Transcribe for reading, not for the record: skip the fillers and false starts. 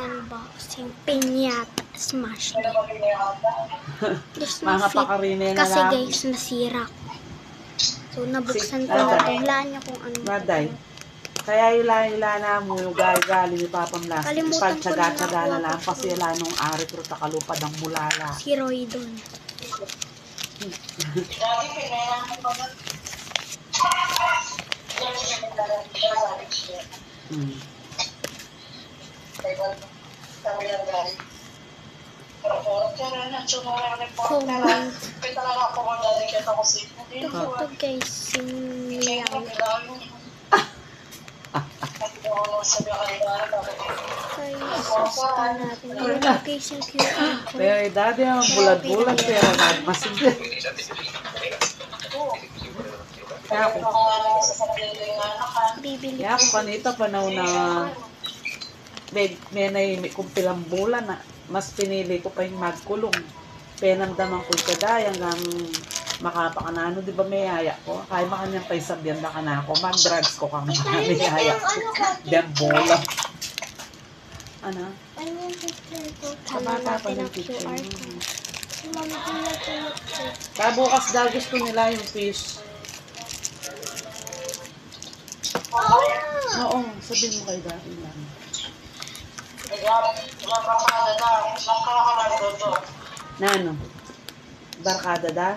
unboxing piñata smash na. Just Mga ma-fit. pakarine na Kasi lang. guys, nasira. So, nabuksan ko Ano na ba? ito. Hulaan niyo kung ano. Maday. Kaya hila-hila na mo yung gali-gali ni Papam Lasting. Kalimutan ko na Ipagtsaga-tsaga na lang nakuha ko kasi wala nung ari pero takalupad ang mulala. Si Roy doon. Hmm. Comment. Ito guys, siniyaw. Guys, basta natin. Location QR code. Pero dati ang bulat-bulat pero nagmasigil. Kaya ako. Bibili Kaya ako kanita panahon na may kumpilang bulan na mas pinili ko pa yung magkulong. Penamdaman ko yung kaday hanggang makapakanano, di ba may haya ko? Kaya makanyang paisabyan na ka na ako. Mag-drugs ko kang may haya ko. Diyan bola. Ano? Ano yung picture ko? Kabata pa ng QR picture. code. Si Mami ko na ito. Bukas daw gusto nila yung fish. Oo, sabihin mo kay dati lang. Na ano? Barkada da?